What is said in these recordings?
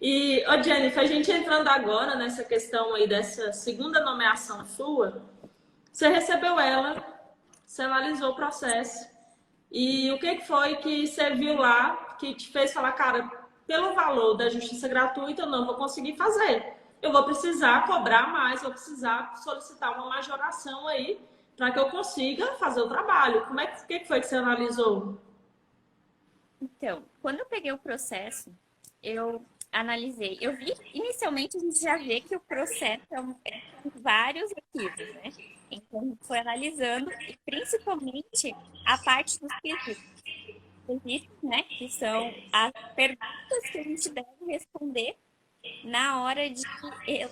E, ô Jennifer, a gente entrando agora nessa questão aí dessa segunda nomeação sua, você recebeu ela, você analisou o processo. E o que foi que você viu lá que te fez falar, cara, pelo valor da justiça gratuita, eu não vou conseguir fazer. Eu vou precisar cobrar mais, vou precisar solicitar uma majoração aí para que eu consiga fazer o trabalho. Como é que foi que você analisou? Então, quando eu peguei o processo, eu analisei. Eu vi, inicialmente, a gente já vê que o processo são vários arquivos, né? Então, a gente foi analisando, e principalmente a parte dos quesitos, né? Que são as perguntas que a gente deve responder na hora de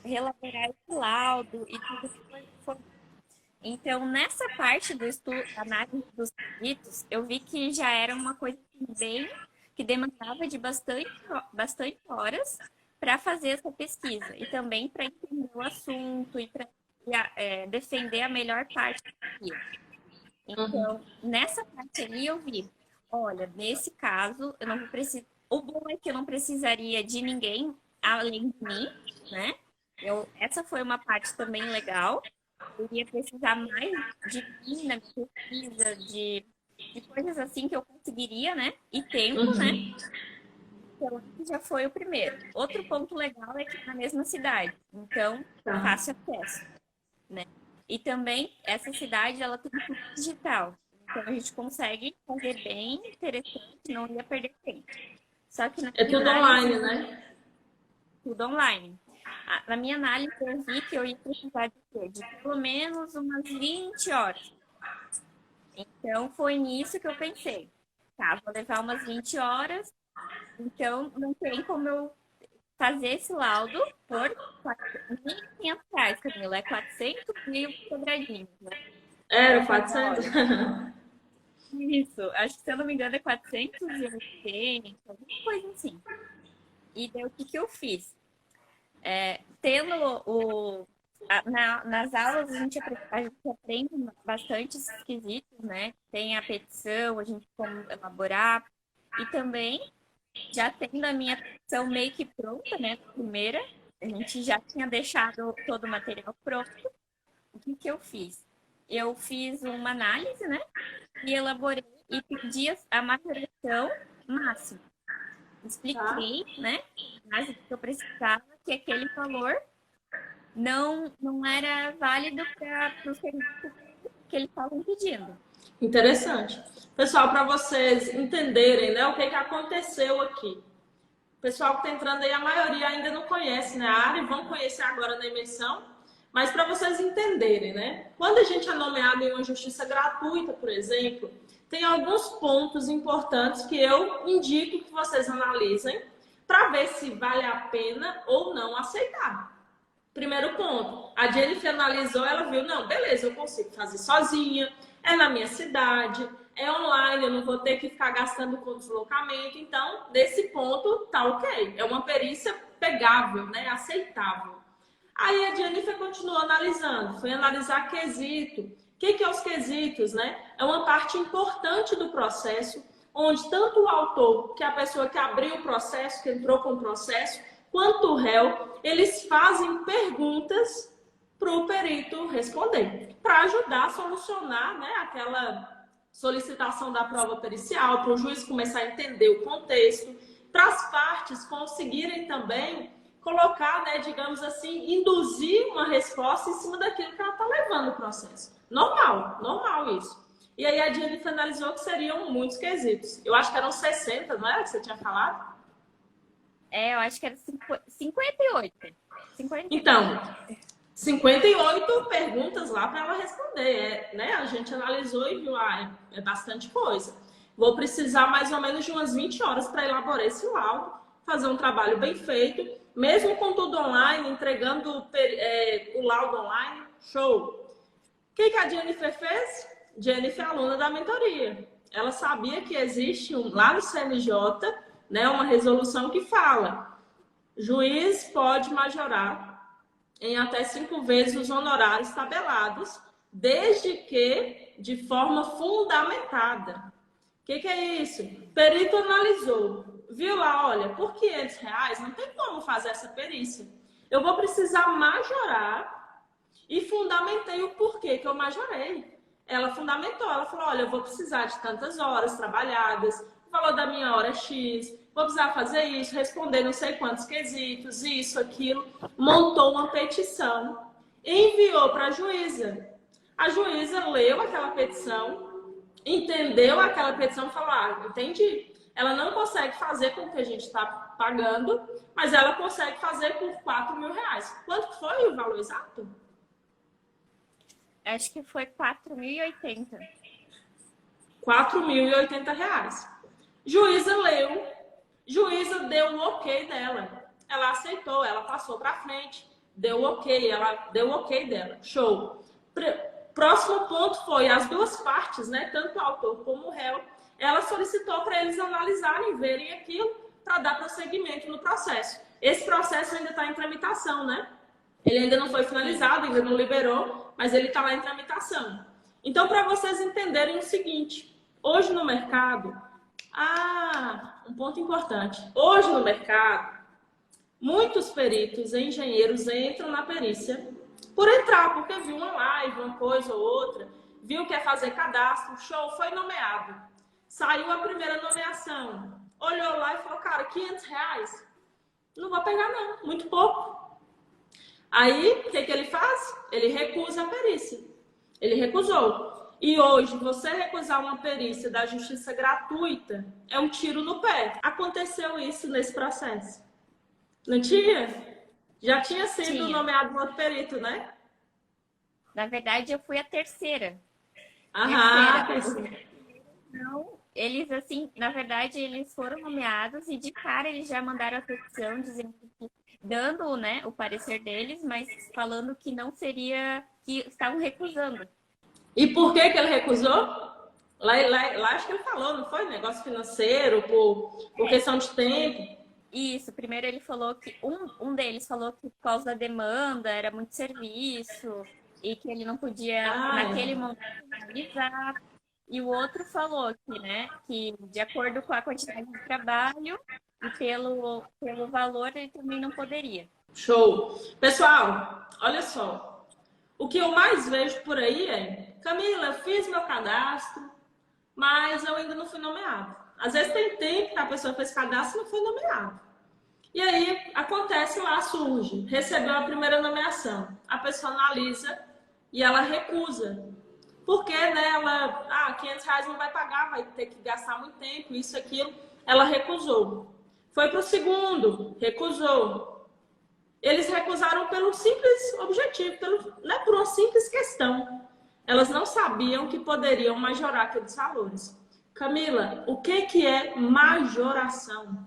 elaborar esse laudo e tudo que for. Então, nessa parte do estudo, análise dos quesitos, eu vi que já era uma coisa assim, bem que demandava de bastante horas para fazer essa pesquisa e também para entender o assunto e para defender a melhor parte do. Uhum. Então, nessa parte ali eu vi, olha, nesse caso, eu não vou precisar. O bom é que eu não precisaria de ninguém além de mim, né? Essa foi uma parte também legal. Eu ia precisar mais de mim na minha pesquisa, de coisas assim que eu conseguiria, né? E tempo, né? Uhum. Então, esse já foi o primeiro. Outro ponto legal é que é na mesma cidade, então Tá. fácil acesso, né? E também essa cidade ela tem tudo digital, então a gente consegue fazer bem interessante, não ia perder tempo. Só que na É minha tudo análise, online, né? tudo online. Na minha análise, eu vi que eu ia precisar de quê? De pelo menos umas 20 horas. Então, foi nisso que eu pensei. Tá, vou levar umas 20 horas, então não tem como eu fazer esse laudo por R$ 1.500, Camila. É 400 mil quadradinhos, né? Era Para cada 400? hora. Isso, acho que se eu não me engano é 480, alguma coisa assim. E daí o que que eu fiz? Tendo nas aulas a gente aprende bastante esses quesitos, né? Tem a petição, a gente como elaborar. E também, já tendo a minha petição meio que pronta, né? Primeira, a gente já tinha deixado todo o material pronto. O que que eu fiz? Eu fiz uma análise, né? E elaborei e pedi a maturação máxima. Tá. Expliquei, né? Mas que eu precisava que aquele valor não era válido para o serviço que eles estavam pedindo. Interessante. Pessoal, para vocês entenderem, né, o que aconteceu aqui. O pessoal que está entrando aí, a maioria ainda não conhece, né, a área, vão conhecer agora na imersão, mas para vocês entenderem, né, quando a gente é nomeado em uma justiça gratuita, por exemplo, tem alguns pontos importantes que eu indico que vocês analisem para ver se vale a pena ou não aceitar. Primeiro ponto, a Jennifer analisou, ela viu, não, beleza, eu consigo fazer sozinha, é na minha cidade, é online, eu não vou ter que ficar gastando com deslocamento, então, desse ponto, tá ok. É uma perícia pegável, né, aceitável. Aí a Jennifer continuou analisando, foi analisar quesito. O que é os quesitos, né? É uma parte importante do processo, onde tanto o autor, que é a pessoa que abriu o processo, que entrou com o processo, quanto o réu, eles fazem perguntas para o perito responder, para ajudar a solucionar, né, aquela solicitação da prova pericial, para o juiz começar a entender o contexto, para as partes conseguirem também colocar, né, digamos assim, induzir uma resposta em cima daquilo que ela está levando o processo. Normal, normal isso. E aí a Jennifer analisou que seriam muitos quesitos. Eu acho que eram 60, não era que você tinha falado? Eu acho que era 58. 58. Então, 58 perguntas lá para ela responder, né? A gente analisou e viu, é bastante coisa. Vou precisar mais ou menos de umas 20 horas para elaborar esse laudo, fazer um trabalho bem feito, mesmo com tudo online, entregando o laudo online, show. O que a Jennifer fez? Jennifer é aluna da mentoria. Ela sabia que existe lá no CNJ, né, uma resolução que fala: juiz pode majorar em até 5 vezes os honorários tabelados, desde que de forma fundamentada. O que é isso? O perito analisou, viu lá, olha, por R$ 500 não tem como fazer essa perícia. Eu vou precisar majorar e fundamentei o porquê que eu majorei. Ela fundamentou, ela falou, olha, eu vou precisar de tantas horas trabalhadas, o valor da minha hora é X, vou precisar fazer isso, responder não sei quantos quesitos, isso, aquilo. Montou uma petição, enviou para a juíza. A juíza leu aquela petição, entendeu aquela petição e falou, ah, entendi. Ela não consegue fazer com o que a gente está pagando, mas ela consegue fazer por R$ 4.000. Quanto foi o valor exato? Acho que foi 4.080. R$ 4.080. Juíza leu, juíza deu o ok dela. Ela aceitou, ela passou para frente, deu o ok, ela deu o ok dela. Show. Próximo ponto foi as duas partes, né, tanto o autor como o réu, ela solicitou para eles analisarem, verem aquilo para dar prosseguimento no processo. Esse processo ainda está em tramitação, né? Ele ainda não foi finalizado, ainda não liberou, mas ele está lá em tramitação. Então, para vocês entenderem o seguinte, hoje no mercado, um ponto importante. Hoje no mercado, muitos peritos e engenheiros entram na perícia por entrar, porque viu uma live, uma coisa ou outra, viu que é fazer cadastro, show, foi nomeado. Saiu a primeira nomeação, olhou lá e falou, cara, R$ 500? Não vou pegar não, muito pouco. Aí, o que ele faz? Ele recusa a perícia. Ele recusou. E hoje, você recusar uma perícia da justiça gratuita é um tiro no pé. Aconteceu isso nesse processo. Não tinha? Já tinha sido nomeado um outro perito, né? Na verdade, eu fui a terceira. Terceira. Não, eles, assim, na verdade, eles foram nomeados e de cara eles já mandaram a petição dizendo que, dando, né, o parecer deles, mas falando que não seria, que estavam recusando. E por que ele recusou? Lá acho que ele falou, não foi? Negócio financeiro, por questão de tempo. Isso, primeiro ele falou que um deles falou que por causa da demanda era muito serviço e que ele não podia naquele momento realizar. E o outro falou que, né, que de acordo com a quantidade de trabalho e pelo valor ele também não poderia. Show. Pessoal, olha só. O que eu mais vejo por aí é, Camila, eu fiz meu cadastro, mas eu ainda não fui nomeado. Às vezes tem tempo que a pessoa fez cadastro e não foi nomeado. E aí acontece lá, surge, recebeu a primeira nomeação, a pessoa analisa e ela recusa. Porque, né, ela, R$ 500 não vai pagar, vai ter que gastar muito tempo, isso, aquilo. Ela recusou. Foi para o segundo, recusou. Eles recusaram pelo simples objetivo, por uma simples questão. Elas não sabiam que poderiam majorar aqueles valores. Camila, o que é majoração?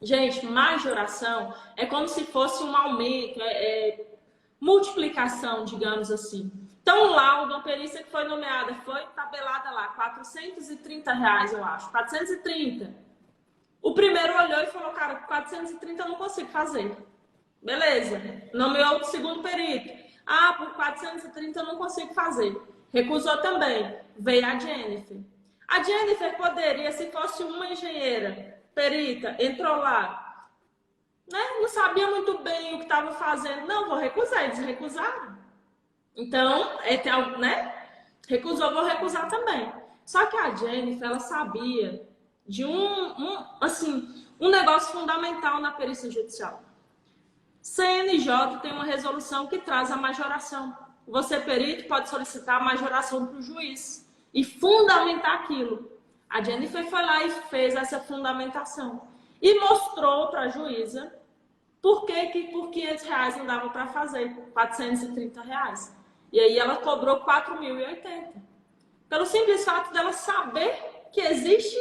Gente, majoração é como se fosse um aumento, multiplicação, digamos assim. Então, o laudo, a perícia que foi nomeada, foi tabelada lá, R$ 430, eu acho, 430. O primeiro olhou e falou, cara, 430 eu não consigo fazer. Beleza, nomeou o segundo perito. Por 430 eu não consigo fazer. Recusou também. Veio a Jennifer. A Jennifer poderia, se fosse uma engenheira, perita, entrou lá, né? Não sabia muito bem o que estava fazendo. Não, vou recusar. Eles recusaram. Então, né? Recusou, vou recusar também. Só que a Jennifer, ela sabia de um negócio fundamental na perícia judicial. CNJ tem uma resolução que traz a majoração. Você, perito, pode solicitar a majoração para o juiz e fundamentar aquilo. A Jennifer foi lá e fez essa fundamentação e mostrou para a juíza por que por R$ 500 não dava para fazer, R$ 430. E aí ela cobrou 4.080. Pelo simples fato dela saber que existe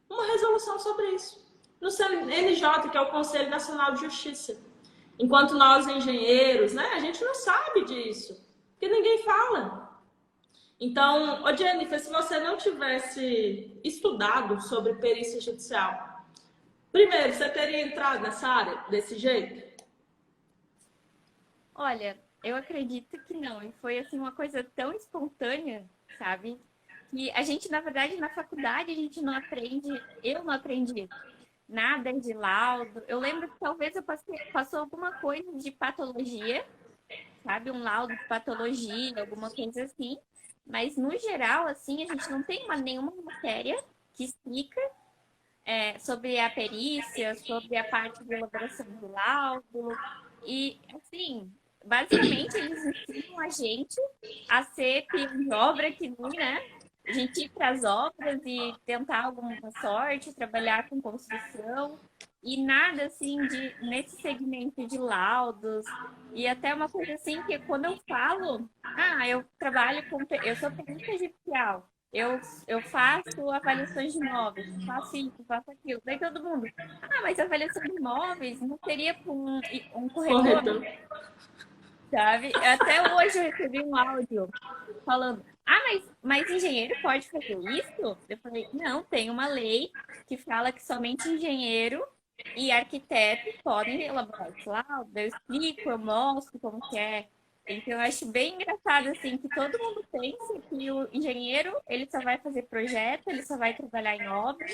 uma resolução sobre isso. No CNJ, que é o Conselho Nacional de Justiça. Enquanto nós, engenheiros, né, a gente não sabe disso, porque ninguém fala. Então, Jennifer, se você não tivesse estudado sobre perícia judicial, primeiro, você teria entrado nessa área desse jeito? Olha, eu acredito que não. E foi assim uma coisa tão espontânea, sabe? Que a gente, na verdade, na faculdade, a gente não aprende, eu não aprendi nada de laudo. Eu lembro que talvez eu passou alguma coisa de patologia, sabe? Um laudo de patologia, alguma coisa assim. Mas, no geral, assim, a gente não tem nenhuma matéria que explica sobre a perícia, sobre a parte de elaboração do laudo. E, assim, basicamente, eles ensinam a gente a ser peão de obra, que nem, né? A gente ir para as obras e tentar alguma sorte, trabalhar com construção. E nada, assim, nesse segmento de laudos. E até uma coisa assim, que quando eu falo, eu trabalho eu sou perita judicial. Eu faço avaliações de imóveis, faço isso, faço aquilo. Daí todo mundo, mas avaliação de imóveis não seria para um corretor, Corretor. sabe? Até hoje eu recebi um áudio falando, mas engenheiro pode fazer isso? Eu falei, não, tem uma lei que fala que somente engenheiro e arquiteto podem elaborar esse laudo. Eu explico, eu mostro como que é. Então, eu acho bem engraçado, assim, que todo mundo pensa que o engenheiro, ele só vai fazer projeto, ele só vai trabalhar em obra,